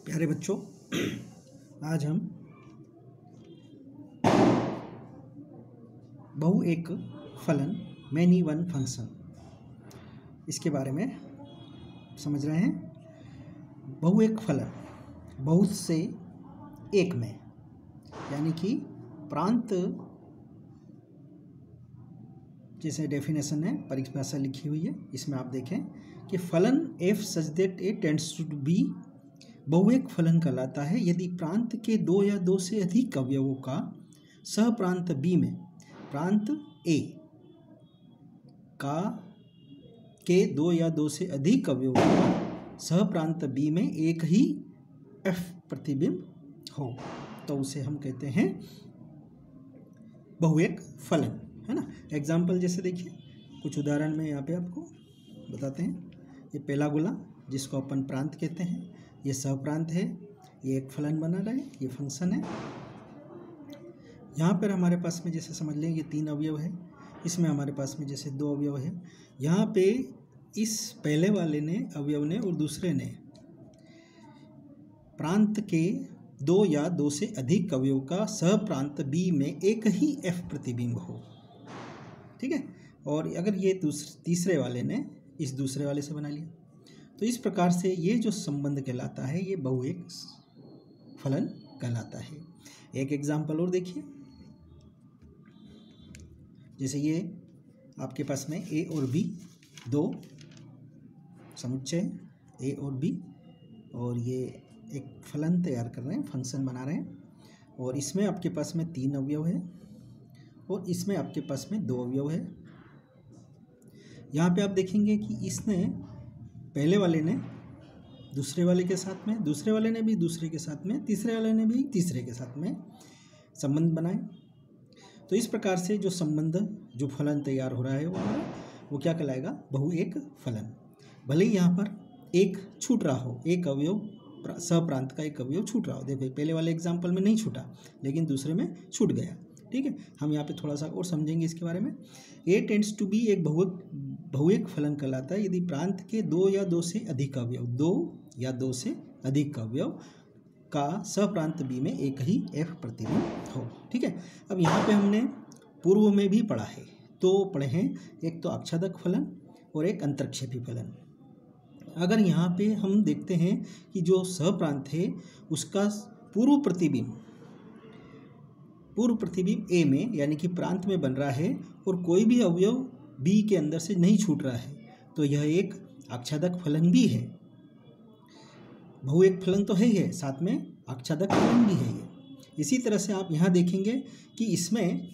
प्यारे बच्चों, आज हम बहु एक फलन मैनी वन फंक्शन इसके बारे में समझ रहे हैं। बहु एक फलन बहुत से एक में, यानी कि प्रांत जैसे डेफिनेशन है, परिभाषा लिखी हुई है, इसमें आप देखें कि फलन F such that A tends to be बहुएक फलन कहलाता है यदि प्रांत के दो या दो से अधिक अवयवों का सह प्रांत बी में प्रांत ए के दो या दो से अधिक अवयवों का सह प्रांत बी में एक ही एफ प्रतिबिंब हो, तो उसे हम कहते हैं बहुएक फलन, है ना। एग्जाम्पल जैसे देखिए, कुछ उदाहरण में यहाँ पे आपको बताते हैं। ये पहला गोला जिसको अपन प्रांत कहते हैं, ये सहप्रांत है, ये एक फलन बना रहा है, ये फंक्शन है। यहाँ पर हमारे पास में जैसे समझ लें ये तीन अवयव है, इसमें हमारे पास में जैसे दो अवयव है। यहाँ पे इस पहले वाले ने अवयव ने और दूसरे ने प्रांत के दो या दो से अधिक अवयव का सहप्रांत बी में एक ही एफ प्रतिबिंब हो, ठीक है। और अगर ये तीसरे वाले ने इस दूसरे वाले से बना लिया, तो इस प्रकार से ये जो संबंध कहलाता है ये बहुएक फलन कहलाता है। एक एग्जाम्पल और देखिए, जैसे ये आपके पास में ए और बी दो समुच्चय ए और बी, और ये एक फलन तैयार कर रहे हैं, फंक्शन बना रहे हैं, और इसमें आपके पास में तीन अवयव है और इसमें आपके पास में दो अवयव है। यहाँ पे आप देखेंगे कि इसने पहले वाले ने दूसरे वाले के साथ में, दूसरे वाले ने भी दूसरे के साथ में, तीसरे वाले ने भी तीसरे के साथ में संबंध बनाए। तो इस प्रकार से जो संबंध, जो फलन तैयार हो रहा है वो क्या कहलाएगा? बहुएक फलन। भले ही यहाँ पर एक छूट रहा हो, एक अवयव सहप्रांत का एक अवयव छूट रहा हो। देखो पहले वाले एग्जाम्पल में नहीं छूटा, लेकिन दूसरे में छूट गया, ठीक है। हम यहाँ पे थोड़ा सा और समझेंगे इसके बारे में। ए टेंड्स टू बी एक बहुएक फलन कहलाता है यदि प्रांत के दो या दो से अधिक अवयव, दो या दो से अधिक अवयव का सहप्रांत बी में एक ही एफ प्रतिबिंब हो, ठीक है। अब यहाँ पे हमने पूर्व में भी पढ़ा है, तो पढ़े हैं एक तो आच्छादक फलन और एक अंतरक्षेपी फलन। अगर यहाँ पे हम देखते हैं कि जो सहप्रांत है उसका पूर्व प्रतिबिंब ए में, यानी कि प्रांत में बन रहा है और कोई भी अवयव बी के अंदर से नहीं छूट रहा है, तो यह एक आच्छादक फलन भी है। बहुएक फलन तो है ही है, साथ में आच्छादक फलन भी है ये। इसी तरह से आप यहाँ देखेंगे कि इसमें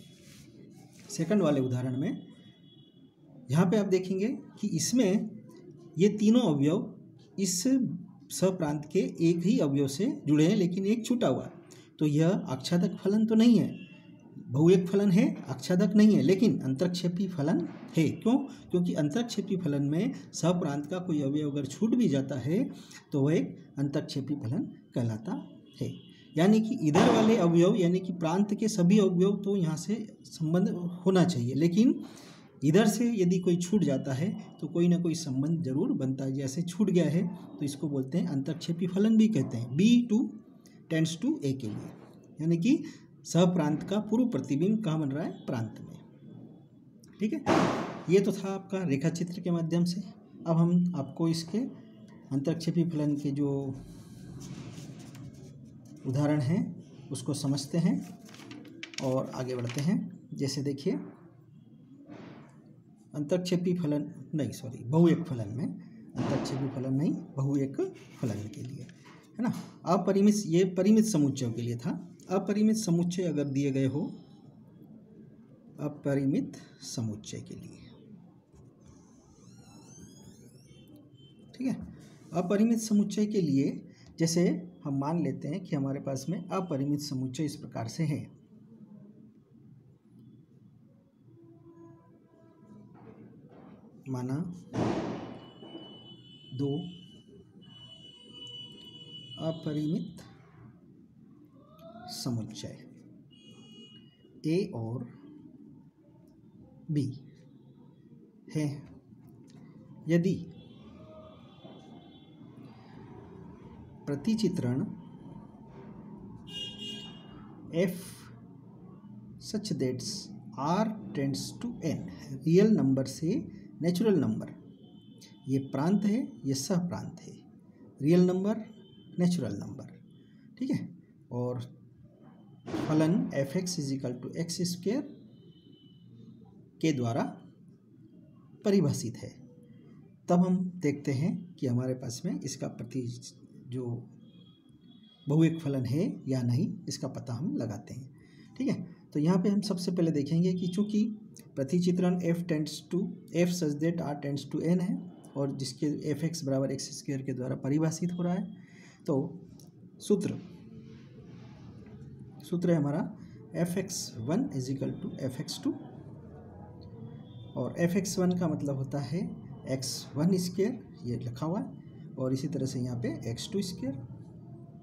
सेकंड वाले उदाहरण में यहाँ पे आप देखेंगे कि इसमें ये तीनों अवयव इस सहप्रांत के एक ही अवयव से जुड़े हैं, लेकिन एक छूटा हुआ, तो यह आच्छादक फलन तो नहीं है, बहुएक फलन है, आच्छादक नहीं है, लेकिन अंतरक्षेपी फलन है। क्यों? क्योंकि अंतरक्षेपी फलन में सहप्रांत का कोई अवयव अगर छूट भी जाता है तो वह एक अंतरक्षेपी फलन कहलाता है। यानी कि इधर वाले अवयव, यानी कि प्रांत के सभी अवयव तो यहाँ से संबंध होना चाहिए, लेकिन इधर से यदि कोई छूट जाता है तो कोई ना कोई संबंध जरूर बनता है। जैसे छूट गया है तो इसको बोलते हैं अंतरक्षेपी फलन भी कहते हैं। बी टू टेंड्स टू ए के लिए, यानी कि सहप्रांत का पूर्व प्रतिबिंब कहाँ बन रहा है? प्रांत में, ठीक है। ये तो था आपका रेखा चित्र के माध्यम से। अब हम आपको इसके अंतरक्षेपी फलन के जो उदाहरण हैं उसको समझते हैं और आगे बढ़ते हैं। जैसे देखिए बहुएक फलन में, अंतरक्षेपी फलन नहीं, बहुएक फलन के लिए, है ना। अपरिमित, ये परिमित समुच्चयों के लिए था। अपरिमित समुच्चय अगर दिए गए हो, अपरिमित समुच्चय के लिए, ठीक है। अपरिमित समुच्चय के लिए जैसे हम मान लेते हैं कि हमारे पास में अपरिमित समुच्चय इस प्रकार से है। माना दो अपरिमित समुच्चय ए और बी है यदि प्रतिचित्रण f such that r tends to n, real number से नेचुरल नंबर, ये प्रांत है, ये सह प्रांत है, रियल नंबर नेचुरल नंबर, ठीक है। और फलन fx = x² के द्वारा परिभाषित है। तब हम देखते हैं कि हमारे पास में इसका जो बहुएक फलन है या नहीं, इसका पता हम लगाते हैं, ठीक है। तो यहाँ पे हम सबसे पहले देखेंगे कि चूँकि प्रतिचित्रण f such that r tends to n है और जिसके fx = x² के द्वारा परिभाषित हो रहा है, तो सूत्र है हमारा fx1 = fx2, और fx1 का मतलब होता है x1², ये लिखा हुआ है, और इसी तरह से यहाँ पे x2²,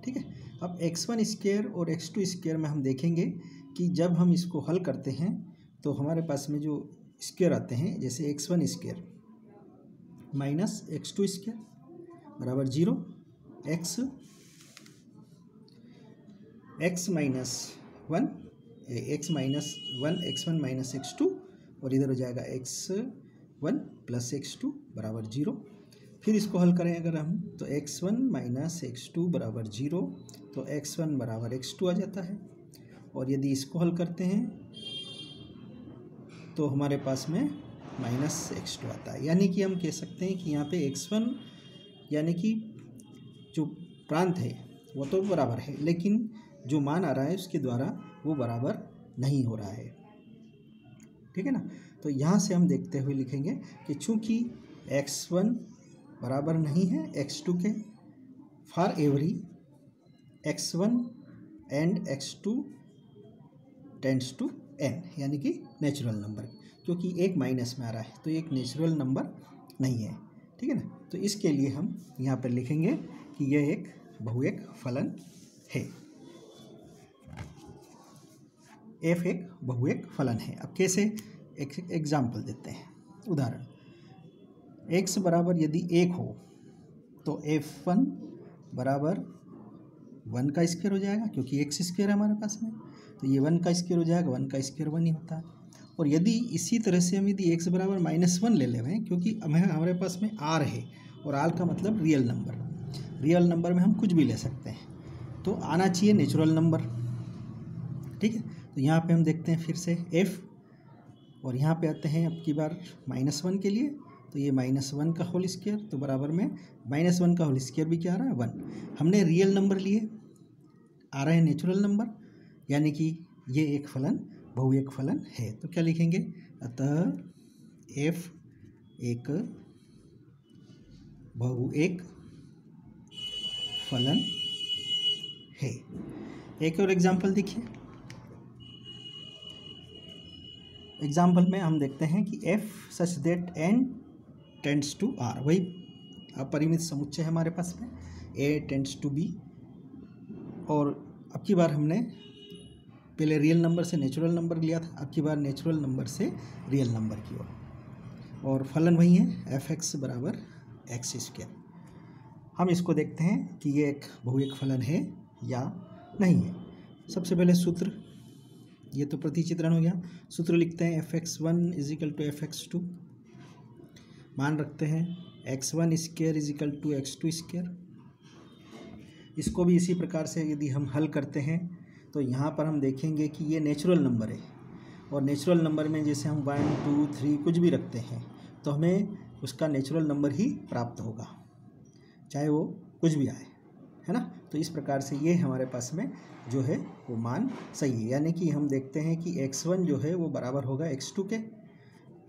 ठीक है। अब x1² और x2² में हम देखेंगे कि जब हम इसको हल करते हैं तो हमारे पास में जो स्क्वायर आते हैं, जैसे x1² - x2² = 0, x -1 x1 - x2, और इधर हो जाएगा x1 + x2 = 0। फिर इसको हल करें अगर हम, तो x1 - x2 = 0, तो x1 = x2 आ जाता है। और यदि इसको हल करते हैं तो हमारे पास में -x2 आता है, यानी कि हम कह सकते हैं कि यहाँ पे x1 यानी कि जो प्रांत है वो तो बराबर है, लेकिन जो मान आ रहा है उसके द्वारा वो बराबर नहीं हो रहा है, ठीक है ना। तो यहाँ से हम देखते हुए लिखेंगे कि चूँकि x1 बराबर नहीं है x2 के, for every x1 and x2 tends to n, यानी कि नेचुरल नंबर, क्योंकि एक माइनस में आ रहा है तो एक नेचुरल नंबर नहीं है, ठीक है ना। तो इसके लिए हम यहाँ पर लिखेंगे कि यह एक बहुएक फलन है, f एक बहुएक फलन है। अब कैसे, एक एग्जाम्पल देते हैं, उदाहरण, x बराबर यदि 1 हो तो f1 = 1 का स्क्वायर हो जाएगा, क्योंकि x² है हमारे पास में, तो ये 1 का स्क्वायर हो जाएगा, 1 का स्क्वायर 1 ही होता है। और यदि इसी तरह से हम यदि x = -1 ले लें, क्योंकि हमारे पास में r है, और r का मतलब रियल नंबर में हम कुछ भी ले सकते हैं, तो आना चाहिए नेचुरल नंबर, ठीक है। तो यहाँ पे हम देखते हैं फिर से f, और यहाँ पे आते हैं अब की बार -1 के लिए, तो ये -1 का होल स्क्वायर, तो बराबर में -1 का होल स्क्वायर भी क्या आ रहा है, 1। हमने रियल नंबर लिए, आ रहा है नेचुरल नंबर, यानी कि ये एक फलन बहुएक फलन है। तो क्या लिखेंगे, अतः f एक बहुएक फलन है। एक और एग्जाम्पल देखिए, एग्जाम्पल में हम देखते हैं कि f such that n tends to r, वही अपरिमित समुच्चय है हमारे पास में, a tends to b, और अब की बार हमने पहले रियल नंबर से नेचुरल नंबर लिया था, अब की बार नेचुरल नंबर से रियल नंबर की ओर, और फलन वही है fx = x²। हम इसको देखते हैं कि ये एक बहुएक फलन है या नहीं है। सबसे पहले सूत्र, ये तो प्रतिचित्रण हो गया, सूत्र लिखते हैं fx1 = fx2, मान रखते हैं x1² = x2²। इसको भी इसी प्रकार से यदि हम हल करते हैं तो यहाँ पर हम देखेंगे कि ये नेचुरल नंबर है, और नेचुरल नंबर में जैसे हम 1 2 3 कुछ भी रखते हैं तो हमें उसका नेचुरल नंबर ही प्राप्त होगा, चाहे वो कुछ भी आए, है ना। तो इस प्रकार से ये हमारे पास में जो है वो मान सही है, यानी कि हम देखते हैं कि x1 जो है वो बराबर होगा x2 के,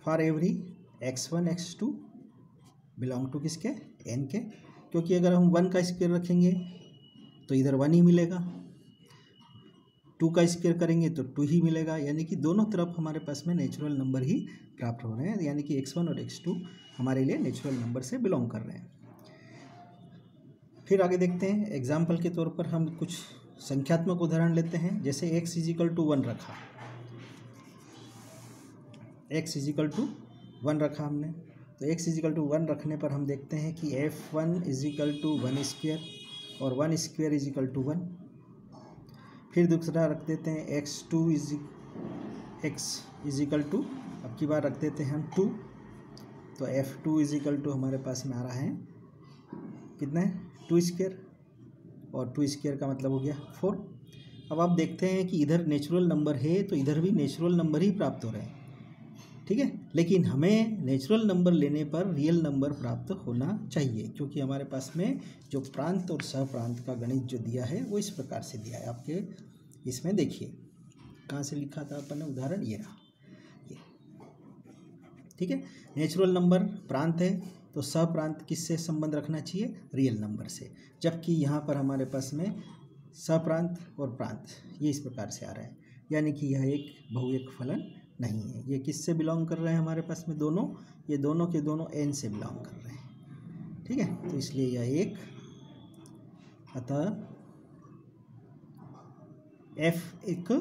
for every x1 x2 belong to किसके, n के, क्योंकि अगर हम 1 का स्क्वायर रखेंगे तो इधर 1 ही मिलेगा, 2 का स्क्वायर करेंगे तो 2 ही मिलेगा, यानी कि दोनों तरफ हमारे पास में नेचुरल नंबर ही प्राप्त हो रहे हैं, यानी कि x1 और x2 हमारे लिए नेचुरल नंबर से बिलोंग कर रहे हैं। फिर आगे देखते हैं, एग्जाम्पल के तौर पर हम कुछ संख्यात्मक उदाहरण लेते हैं। जैसे x = 1 रखा, x = 1 रखा हमने, तो x = 1 रखने पर हम देखते हैं कि f1 = 1², और 1 स्क्वायर इज इक्वल टू 1। फिर दूसरा रख देते हैं x2 इज इक्वल टू, अब की बार रख देते हैं हम 2, तो f2 इज इक्वल टू हमारे पास में आ रहा है कितना है 2 स्क्वायर, और 2 स्क्वायर का मतलब हो गया 4। अब आप देखते हैं कि इधर नेचुरल नंबर है तो इधर भी नेचुरल नंबर ही प्राप्त हो रहे हैं, ठीक है, लेकिन हमें नेचुरल नंबर लेने पर रियल नंबर प्राप्त होना चाहिए, क्योंकि हमारे पास में जो प्रांत और सहप्रांत का गणित जो दिया है वो इस प्रकार से दिया है। आपके इसमें देखिए कहाँ से लिखा था अपन ने उदाहरण, ये रहा ये, ठीक है। नेचुरल नंबर प्रांत है तो सहप्रांत किससे संबंध रखना चाहिए, रियल नंबर से, जबकि यहाँ पर हमारे पास में सहप्रांत और प्रांत ये इस प्रकार से आ रहा है, यानी कि यह एक बहुएक फलन नहीं है। ये किससे बिलोंग कर रहे हैं हमारे पास में दोनों, ये दोनों के दोनों n से बिलोंग कर रहे हैं, ठीक है, तो इसलिए यह एक, अतः f एक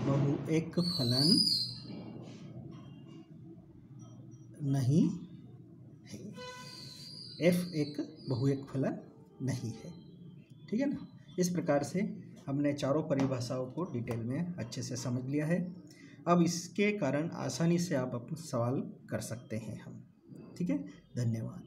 बहुएक फलन नहीं है, f एक बहुएक फलन नहीं है, ठीक है ना। इस प्रकार से हमने चारों परिभाषाओं को डिटेल में अच्छे से समझ लिया है। अब इसके कारण आसानी से आप अपना सवाल कर सकते हैं हम, ठीक है। धन्यवाद।